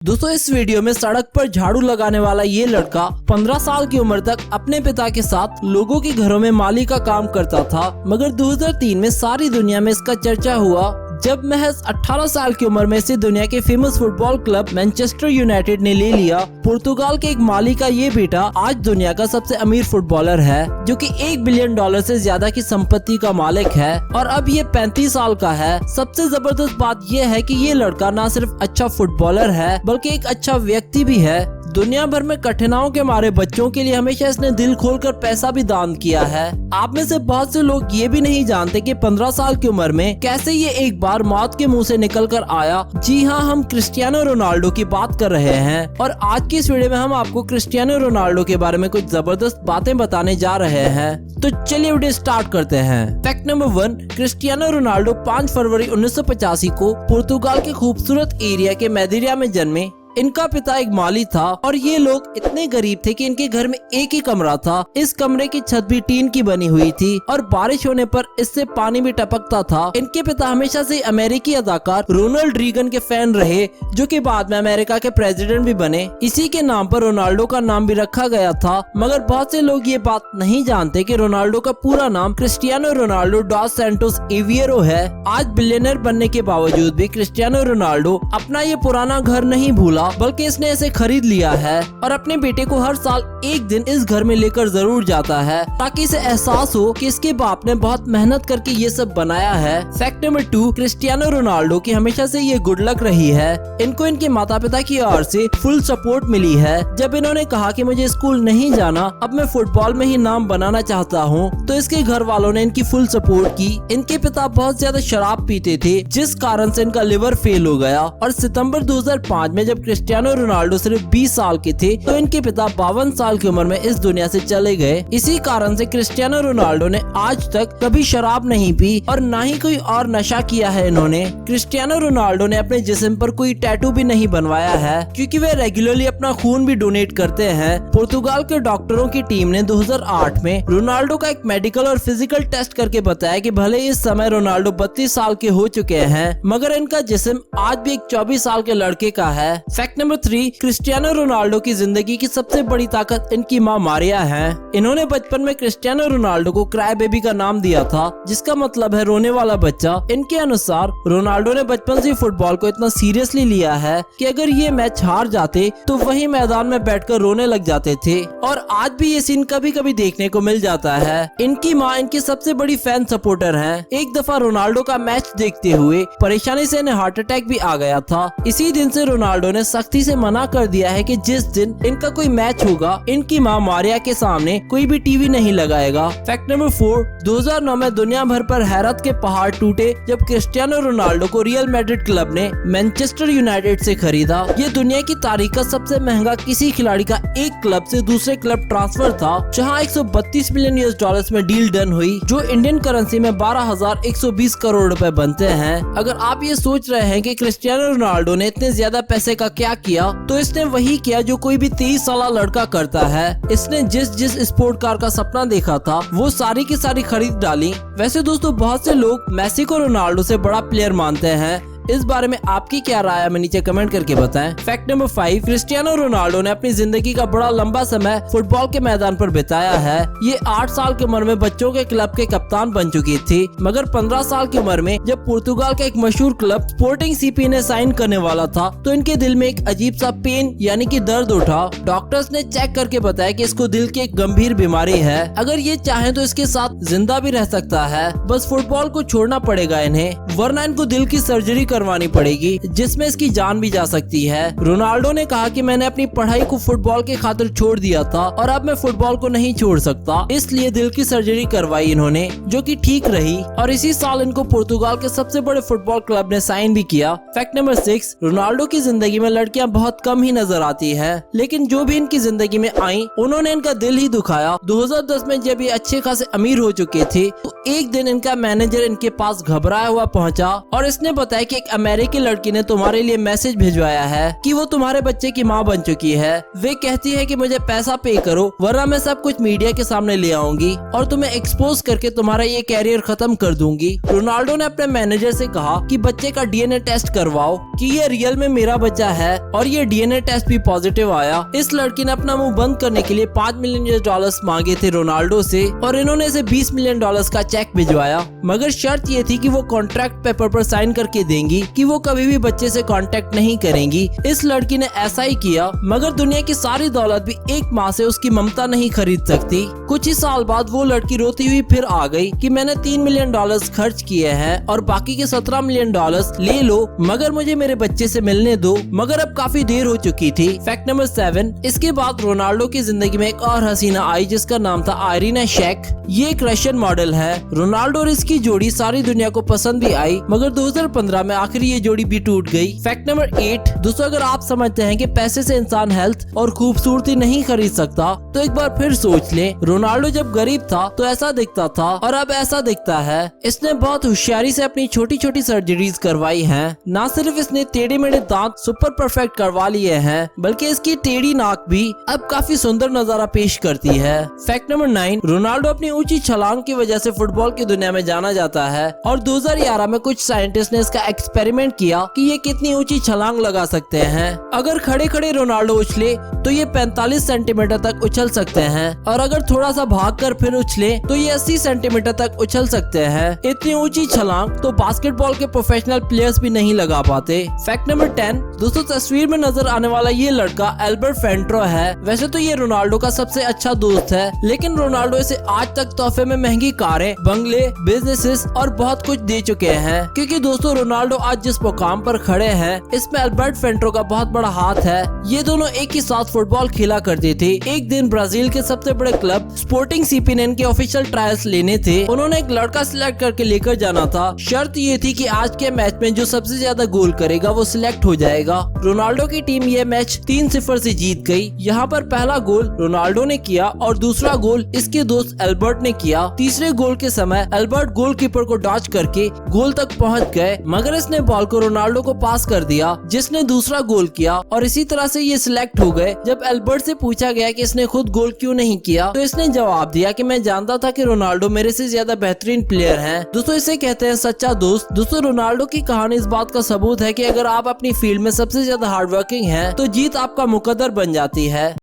दोस्तों इस वीडियो में सड़क पर झाड़ू लगाने वाला ये लड़का 15 साल की उम्र तक अपने पिता के साथ लोगों के घरों में माली का काम करता था, मगर 2003 में सारी दुनिया में इसका चर्चा हुआ जब महज 18 साल की उम्र में इसे दुनिया के famous football club Manchester United ने ले लिया। पुर्तगाल के एक माली का ये बेटा आज दुनिया का सबसे अमीर फुटबॉलर है, जो कि $1 बिलियन से ज्यादा की संपत्ति का मालिक है और अब ये 35 साल का है। सबसे जबरदस्त बात यह है कि ये लड़का न सिर्फ अच्छा फुटबॉलर है बल्कि एक अच्छा व्यक्ति भी है। दुनिया भर में कठिनाइयों के मारे बच्चों के लिए हमेशा इसने दिल खोलकर पैसा भी दान किया है। आप में से बहुत से लोग ये भी नहीं जानते कि 15 साल की उम्र में कैसे ये एक बार मौत के मुंह से निकल कर आया। जी हाँ, हम क्रिस्टियानो रोनाल्डो की बात कर रहे हैं और आज की इस वीडियो में हम आपको क्रिस्टियानो रोनाल्डो के बारे में कुछ जबरदस्त बातें बताने जा रहे हैं। तो चलिए वीडियो स्टार्ट करते हैं। फैक्ट नंबर 1, क्रिस्टियानो रोनाल्डो 5 फरवरी 1985 को पुर्तगाल के खूबसूरत एरिया के मैदेरा में जन्मे। इनका पिता एक माली था और ये लोग इतने गरीब थे कि इनके घर में एक ही कमरा था। इस कमरे की छत भी टीन की बनी हुई थी और बारिश होने पर इससे पानी भी टपकता था। इनके पिता हमेशा से अमेरिकी अदाकार रोनाल्ड रीगन के फैन रहे, जो कि बाद में अमेरिका के प्रेसिडेंट भी बने। इसी के नाम पर रोनाल्डो का नाम भी रखा गया था, मगर बहुत से लोग ये बात नहीं जानते कि रोनाल्डो का पूरा नाम क्रिस्टियानो रोनाल्डो डॉस सैंटोस एविएरो है। आज बिलियनर बनने के बावजूद भी क्रिस्टियानो रोनाल्डो अपना ये पुराना घर नहीं भूला, बल्कि इसने इसे खरीद लिया है और अपने बेटे को हर साल एक दिन इस घर में लेकर जरूर जाता है, ताकि इसे एहसास हो कि इसके बाप ने बहुत मेहनत करके ये सब बनाया है। फैक्ट नंबर 2, क्रिस्टियानो रोनाल्डो की हमेशा से ये गुड लक रही है। इनको इनके माता पिता की ओर से फुल सपोर्ट मिली है। जब इन्होंने कहा कि मुझे स्कूल नहीं जाना, अब मैं फुटबॉल में ही नाम बनाना चाहता हूँ, तो इसके घर वालों ने इनकी फुल सपोर्ट की। इनके पिता बहुत ज्यादा शराब पीते थे, जिस कारण से इनका लिवर फेल हो गया और सितंबर 2005 में जब क्रिस्टियानो रोनाल्डो सिर्फ 20 साल के थे तो इनके पिता 52 साल की उम्र में इस दुनिया से चले गए। इसी कारण से क्रिस्टियानो रोनाल्डो ने आज तक कभी शराब नहीं पी और न ही कोई और नशा किया है। इन्होंने क्रिस्टियानो रोनाल्डो ने अपने जिस्म पर कोई टैटू भी नहीं बनवाया है, क्योंकि वे रेगुलरली अपना खून भी डोनेट करते हैं। पुर्तगाल के डॉक्टरों की टीम ने 2008 में रोनाल्डो का एक मेडिकल और फिजिकल टेस्ट करके बताया कि भले इस समय रोनाल्डो 32 साल के हो चुके हैं, मगर इनका जिस्म आज भी एक 24 साल के लड़के का है। फैक्ट नंबर 3, क्रिस्टियानो रोनाल्डो की जिंदगी की सबसे बड़ी ताकत इनकी माँ मारिया है। इन्होंने बचपन में क्रिस्टियानो रोनाल्डो को क्राई बेबी का नाम दिया था, जिसका मतलब है रोने वाला बच्चा। इनके अनुसार रोनाल्डो ने बचपन से फुटबॉल को इतना सीरियसली लिया है कि अगर ये मैच हार जाते तो वही मैदान में बैठकर रोने लग जाते थे और आज भी ये सीन कभी कभी देखने को मिल जाता है। इनकी माँ इनकी सबसे बड़ी फैन सपोर्टर है। एक दफा रोनाल्डो का मैच देखते हुए परेशानी से इन्हें हार्ट अटैक भी आ गया था। इसी दिन से रोनाल्डो ने सख्ती से मना कर दिया है कि जिस दिन इनका कोई मैच होगा, इनकी माँ मारिया के सामने कोई भी टीवी नहीं लगाएगा। फैक्ट नंबर 4, 2009 में दुनिया भर पर हैरत के पहाड़ टूटे जब क्रिस्टियानो रोनाल्डो को रियल मैड्रिड क्लब ने मैनचेस्टर यूनाइटेड से खरीदा। ये दुनिया की तारीख का सबसे महंगा किसी खिलाड़ी का एक क्लब से दूसरे क्लब ट्रांसफर था, जहाँ $132 मिलियन में डील डन हुई, जो इंडियन करेंसी में 12,120 करोड़ रुपए बनते हैं। अगर आप ये सोच रहे हैं कि क्रिस्टियानो रोनाल्डो ने इतने ज्यादा पैसे का क्या किया, तो इसने वही किया जो कोई भी 23 साल लड़का करता है। इसने जिस स्पोर्ट कार का सपना देखा था वो सारी की सारी खरीद डाली। वैसे दोस्तों बहुत से लोग मेसी को रोनाल्डो से बड़ा प्लेयर मानते हैं। इस बारे में आपकी क्या राय है, हमें नीचे कमेंट करके बताएं। फैक्ट नंबर 5, क्रिस्टियानो रोनाल्डो ने अपनी जिंदगी का बड़ा लंबा समय फुटबॉल के मैदान पर बिताया है। ये 8 साल की उम्र में बच्चों के क्लब के कप्तान बन चुकी थी, मगर 15 साल की उम्र में जब पुर्तगाल का एक मशहूर क्लब स्पोर्टिंग सीपी ने साइन करने वाला था, तो इनके दिल में एक अजीब सा पेन यानी कि दर्द उठा। डॉक्टर्स ने चेक करके बताया कि इसको दिल की एक गंभीर बीमारी है। अगर ये चाहे तो इसके साथ जिंदा भी रह सकता है, बस फुटबॉल को छोड़ना पड़ेगा इन्हें, वरना इनको दिल की सर्जरी करवानी पड़ेगी, जिसमें इसकी जान भी जा सकती है। रोनाल्डो ने कहा कि मैंने अपनी पढ़ाई को फुटबॉल के खातिर छोड़ दिया था और अब मैं फुटबॉल को नहीं छोड़ सकता, इसलिए दिल की सर्जरी करवाई इन्होंने, जो कि ठीक रही और इसी साल इनको पुर्तगाल के सबसे बड़े फुटबॉल क्लब ने साइन भी किया। फैक्ट नंबर 6, रोनाल्डो की जिंदगी में लड़कियां बहुत कम ही नजर आती है, लेकिन जो भी इनकी जिंदगी में आई उन्होंने इनका दिल ही दुखाया। 2010 में जब ये अच्छे खासे अमीर हो चुके थे, तो एक दिन इनका मैनेजर इनके पास घबराया हुआ पहुंचा और इसने बताया कि एक अमेरिकी लड़की ने तुम्हारे लिए मैसेज भिजवाया है कि वो तुम्हारे बच्चे की माँ बन चुकी है। वे कहती है कि मुझे पैसा पे करो वरना मैं सब कुछ मीडिया के सामने ले आऊंगी और तुम्हें एक्सपोज करके तुम्हारा ये कैरियर खत्म कर दूंगी। रोनाल्डो ने अपने मैनेजर से कहा कि बच्चे का डीएनए टेस्ट करवाओ कि ये रियल में मेरा बच्चा है और ये डीएनए टेस्ट भी पॉजिटिव आया। इस लड़की ने अपना मुंह बंद करने के लिए $5 मिलियन मांगे थे रोनाल्डो से और इन्होंने इसे $20 मिलियन का चेक भिजवाया, मगर शर्त ये थी कि वो कॉन्ट्रैक्ट पेपर पर साइन करके देंगी कि वो कभी भी बच्चे से कांटेक्ट नहीं करेंगी। इस लड़की ने ऐसा ही किया, मगर दुनिया की सारी दौलत भी एक माँ से उसकी ममता नहीं खरीद सकती। कुछ ही साल बाद वो लड़की रोती हुई फिर आ गई कि मैंने $3 मिलियन खर्च किए हैं और बाकी के $17 मिलियन ले लो, मगर मुझे मेरे बच्चे से मिलने दो। मगर अब काफी देर हो चुकी थी। फैक्ट नंबर 7, इसके बाद रोनाल्डो की जिंदगी में एक और हसीना आई जिसका नाम था आयरीना शेक। ये एक रशियन मॉडल है। रोनाल्डो और इसकी जोड़ी सारी दुनिया को पसंद भी आई, मगर 2015 में आखिर ये जोड़ी भी टूट गई। फैक्ट नंबर 8, दोस्तों अगर आप समझते हैं कि पैसे से इंसान हेल्थ और खूबसूरती नहीं खरीद सकता तो एक बार फिर सोच लें। रोनाल्डो जब गरीब था तो ऐसा दिखता था और अब ऐसा दिखता है। इसने बहुत होशियारी से अपनी छोटी छोटी सर्जरीज करवाई हैं। ना सिर्फ इसने टेढ़े मेढ़े दांत सुपर परफेक्ट करवा लिए हैं, बल्कि इसकी टेढ़ी नाक भी अब काफी सुंदर नजारा पेश करती है। फैक्ट नंबर 9, रोनाल्डो अपनी ऊंची छलांग की वजह से फुटबॉल की दुनिया में जाना जाता है और 2011 में कुछ साइंटिस्ट ने इसका एक्सपेरिमेंट किया कि ये कितनी ऊंची छलांग लगा सकते हैं। अगर खड़े खड़े रोनाल्डो उछले तो ये 45 सेंटीमीटर तक उछल सकते हैं और अगर थोड़ा सा भागकर फिर उछले तो ये 80 सेंटीमीटर तक उछल सकते हैं। इतनी ऊंची छलांग तो बास्केटबॉल के प्रोफेशनल प्लेयर्स भी नहीं लगा पाते। फैक्ट नंबर 10, दोस्तों तस्वीर में नजर आने वाला ये लड़का एल्बर्ट फेंट्रो है। वैसे तो ये रोनाल्डो का सबसे अच्छा दोस्त है, लेकिन रोनाल्डो इसे आज तक तोहफे में महंगी कारें, बंगले, बिजनेसेस और बहुत कुछ दे चुके हैं। क्योंकि दोस्तों रोनाल्डो आज जिस मुकाम पर खड़े हैं इसमें एल्बर्ट फेंट्रो का बहुत बड़ा हाथ है। ये दोनों एक ही साथ फुटबॉल खेला करते थे। एक दिन ब्राजील के सबसे बड़े क्लब स्पोर्टिंग सीपीएन के ऑफिशियल ट्रायल्स लेने थे। उन्होंने एक लड़का सिलेक्ट करके लेकर जाना था। शर्त ये थी कि आज के मैच में जो सबसे ज्यादा गोल करेगा वो सिलेक्ट हो जाएगा। रोनाल्डो की टीम ये मैच 3-0 से जीत गई। यहाँ पर पहला गोल रोनाल्डो ने किया और दूसरा गोल इसके दोस्त एल्बर्ट ने किया। तीसरे गोल के समय एल्बर्ट गोलकीपर को डॉच करके गोल तक पहुँच गए, मगर इसने बॉल को रोनाल्डो को पास कर दिया जिसने दूसरा गोल किया और इसी तरह से ये सिलेक्ट हो गए। जब एल्बर्ट से पूछा गया कि इसने खुद गोल क्यों नहीं किया तो इसने जवाब दिया कि मैं जानता था कि रोनाल्डो मेरे से ज्यादा बेहतरीन प्लेयर हैं। दोस्तों इसे कहते हैं सच्चा दोस्त। दोस्तों रोनाल्डो की कहानी इस बात का सबूत है कि अगर आप अपनी फील्ड में सबसे ज्यादा हार्डवर्किंग हैं तो जीत आपका मुकद्दर बन जाती है।